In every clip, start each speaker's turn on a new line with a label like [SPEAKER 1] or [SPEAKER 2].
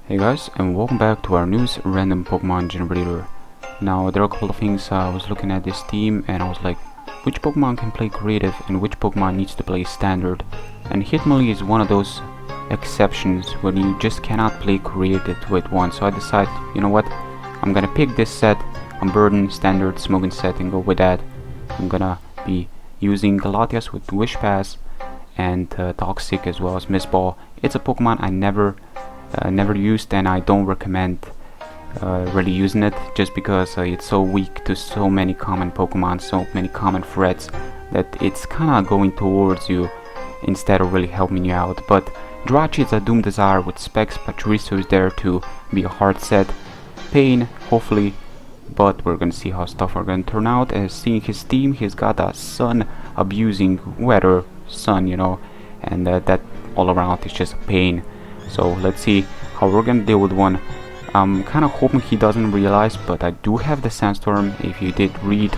[SPEAKER 1] Hey guys, and welcome back to our newest random Pokemon generator. Now there are a couple of things. I was looking at this team and I was like, which Pokemon can play creative and which Pokemon needs to play standard? And Hitmonlee is one of those exceptions when you just cannot play creative with one. So I decided, you know what, I'm gonna pick this set, Unburden, Standard, Smoking set, and go with that. I'm gonna be using Latias with Wish Pass and Toxic as well as Miss Ball. It's a Pokemon I never used, and I don't recommend really using it just because it's so weak to so many common Pokemon, so many common threats, that it's kinda going towards you instead of really helping you out. But Jirachi is a Doom Desire with specs, Pachirisu is there to be a hard set, Pain hopefully, but we're gonna see how stuff are gonna turn out. As seeing his team, he's got a sun abusing weather, sun, you know, and that all around is just a pain. So let's see how we're gonna deal with one. I'm kinda hoping he doesn't realize, but I do have the Sandstorm. If you did read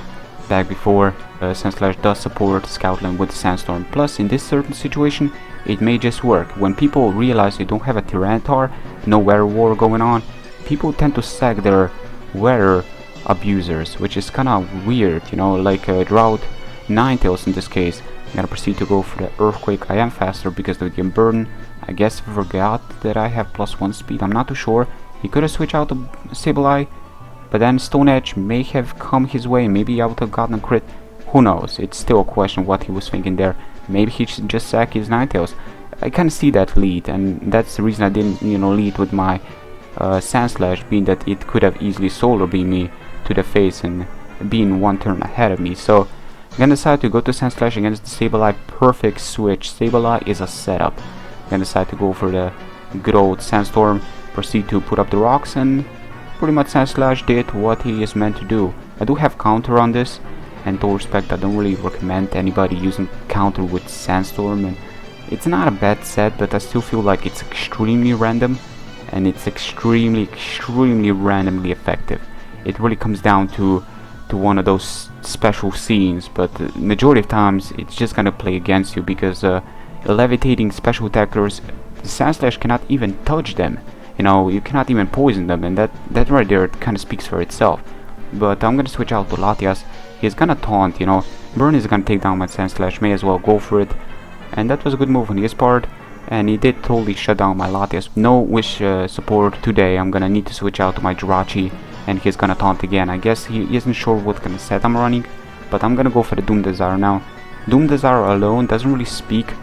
[SPEAKER 1] back before, Sandslash does support Scoutland with the Sandstorm. Plus in this certain situation, it may just work. When people realize they don't have a Tyranitar, no weather war going on, people tend to sack their weather abusers, which is kinda weird, you know, like Drought, Ninetales in this case. I'm gonna proceed to go for the Earthquake. I am faster because of the Unburden. I guess I forgot that I have +1 speed, I'm not too sure. He could have switched out to Sableye, but then Stone Edge may have come his way, maybe I would have gotten a crit. Who knows, it's still a question what he was thinking there. Maybe he should just sack his Ninetales. I kinda see that lead, and that's the reason I didn't, lead with my Sandslash, being that it could have easily Solar Beam me to the face and being one turn ahead of me. So I'm gonna decide to go to Sandslash against the Sableye. Perfect switch. Sableye is a setup. I'm gonna decide to go for the good old Sandstorm, proceed to put up the rocks, and pretty much Sandslash did what he is meant to do. I do have counter on this, and to respect, I don't really recommend anybody using counter with Sandstorm, and it's not a bad set, but I still feel like it's extremely random, and it's extremely randomly effective. It really comes down to one of those special scenes, but the majority of times it's just gonna play against you because levitating special attackers, the Sandslash cannot even touch them. You know, you cannot even poison them, and that right there kind of speaks for itself. But I'm gonna switch out to Latias. He's gonna taunt, you know. Burn is gonna take down my Sandslash, may as well go for it. And that was a good move on his part, and he did totally shut down my Latias. No Wish support today. I'm gonna need to switch out to my Jirachi, and he's gonna taunt again. I guess he isn't sure what kind of set I'm running, but I'm gonna go for the Doom Desire now. Doom Desire alone doesn't really speak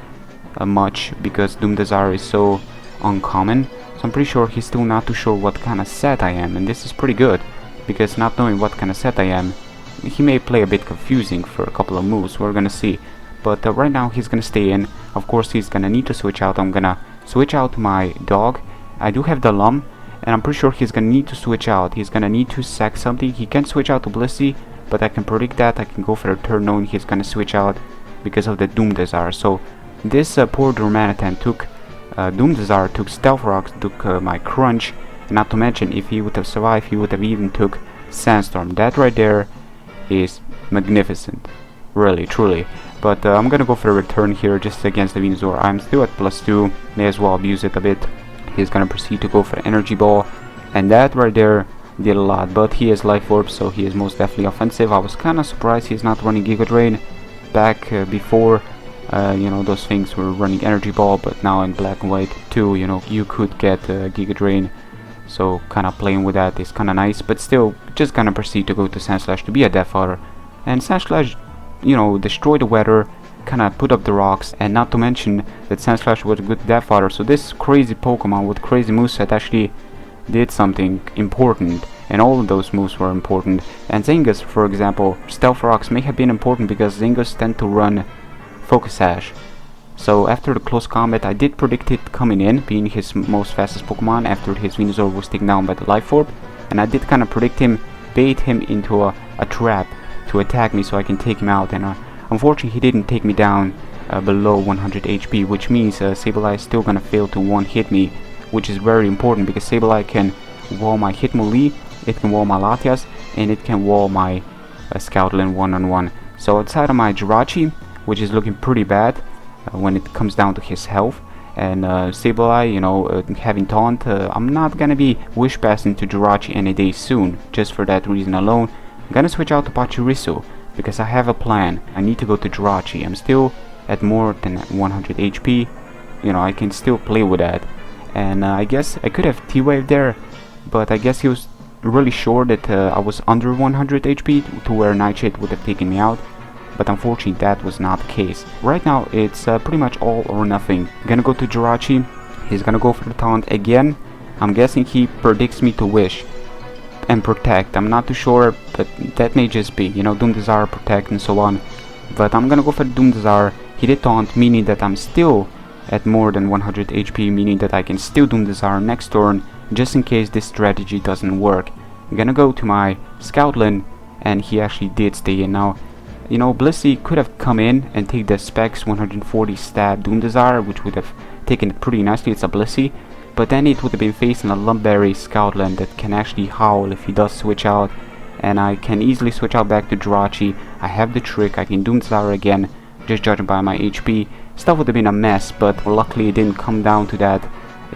[SPEAKER 1] much because Doom Desire is so uncommon, so I'm pretty sure he's still not too sure what kind of set I am, and this is pretty good because not knowing what kind of set I am, he may play a bit confusing for a couple of moves. We're gonna see, but right now he's gonna stay in. Of course he's gonna need to switch out. I'm gonna switch out my dog. I do have the Lum, and I'm pretty sure he's gonna need to switch out. He's gonna need to sack something. He can switch out to Blissey, but I can predict that. I can go for a turn knowing he's gonna switch out because of the Doom Desire. So this poor Darmanitan took Doom Desire, took Stealth Rocks, took my Crunch, and not to mention if he would have survived, he would have even took Sandstorm. That right there is magnificent, really, truly. But I'm gonna go for a return here just against the Venusaur. I'm still at +2, may as well abuse it a bit. He's gonna proceed to go for Energy Ball, and that right there did a lot, but he has Life Orb, so he is most definitely offensive. I was kinda surprised he's not running Giga Drain. Back before, those things were running Energy Ball, but now in Black and White 2, you could get Giga Drain, so kinda playing with that is kinda nice, but still, just gonna proceed to go to Sandslash to be a Death Fodder. And Sandslash, destroy the weather, kinda put up the rocks, and not to mention that Sandslash was a good Death Fodder, so this crazy Pokemon with crazy moveset actually did something important, and all of those moves were important. And Zingus, for example, Stealth Rocks may have been important because Zingus tend to run Focus Sash. So after the close combat, I did predict it coming in, being his most fastest Pokemon after his Venusaur was taken down by the Life Orb, and I did kind of predict him, bait him into a trap to attack me so I can take him out, and unfortunately he didn't take me down below 100 HP, which means Sableye is still gonna fail to one-hit me, which is very important because Sableye can wall my Hitmonlee, it can wall my Latias, and it can wall my Scoutland one-on-one. So outside of my Jirachi, which is looking pretty bad when it comes down to his health, and Sableye, you know, having taunt. I'm not gonna be wish passing to Jirachi any day soon, just for that reason alone. I'm gonna switch out to Pachirisu because I have a plan. I need to go to Jirachi. I'm still at more than 100 HP. You know, I can still play with that. And I guess I could have T-Wave there, but I guess he was really sure that I was under 100 HP to where Nightshade would have taken me out. But unfortunately that was not the case. Right now it's pretty much all or nothing. Gonna go to Jirachi. He's gonna go for the taunt again. I'm guessing he predicts me to wish and protect. I'm not too sure, but that may just be, you know, Doom Desire, protect and so on. But I'm gonna go for the Doom Desire. He did taunt, meaning that I'm still at more than 100 HP, meaning that I can still Doom Desire next turn, just in case this strategy doesn't work. I'm gonna go to my Scoutland, and he actually did stay in. Now, you know, Blissey could have come in and take the Specs 140 stab Doom Desire, which would have taken it pretty nicely. It's a Blissey, but then it would have been facing a Lumberry Scoutland that can actually howl if he does switch out, and I can easily switch out back to Jirachi. I have the trick, I can Doom Desire again, just judging by my HP. Stuff would have been a mess, but luckily it didn't come down to that.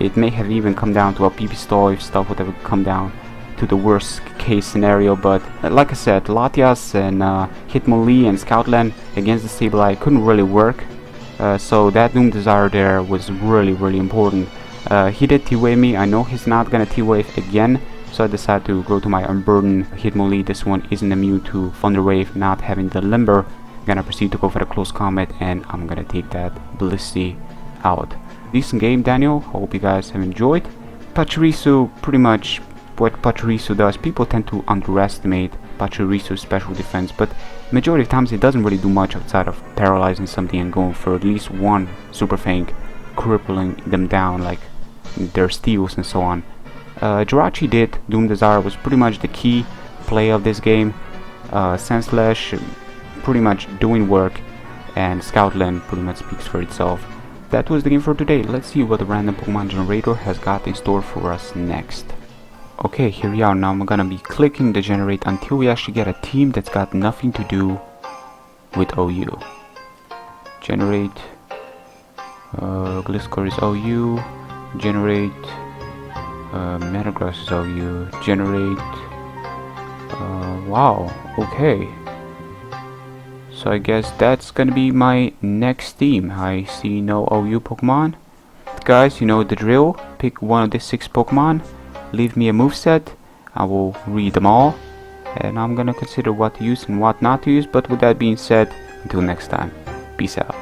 [SPEAKER 1] It may have even come down to a PP stall if stuff would have come down to the worst case scenario. But like I said, Latias and Hitmonlee and Scoutland against the Sableye couldn't really work, so that Doom Desire there was really important. He did T-Wave me. I know he's not gonna T-Wave again, so I decided to go to my Unburdened Hitmonlee. This one isn't immune to Thunder Wave, not having the Limber. Gonna proceed to go for the close combat, and I'm gonna take that Blissey out. Decent game, Daniel. Hope you guys have enjoyed. Pachirisu, pretty much what Pachirisu does, people tend to underestimate Pachirisu's special defense, but majority of times it doesn't really do much outside of paralyzing something and going for at least one Super Fang, crippling them down like their steals and so on. Jirachi did. Doom Desire was pretty much the key play of this game. Sandslash pretty much doing work, and Scoutland pretty much speaks for itself. That was the game for today. Let's see what the random Pokemon generator has got in store for us next. Okay, here we are. Now I'm gonna be clicking the generate until we actually get a team that's got nothing to do with OU. Generate, Gliscor is OU, generate, Metagross is OU, generate, wow, okay. So I guess that's gonna be my next team. I see no OU Pokemon. Guys, you know the drill. Pick one of the 6 Pokemon, leave me a moveset, I will read them all, and I'm gonna consider what to use and what not to use. But with that being said, until next time, peace out.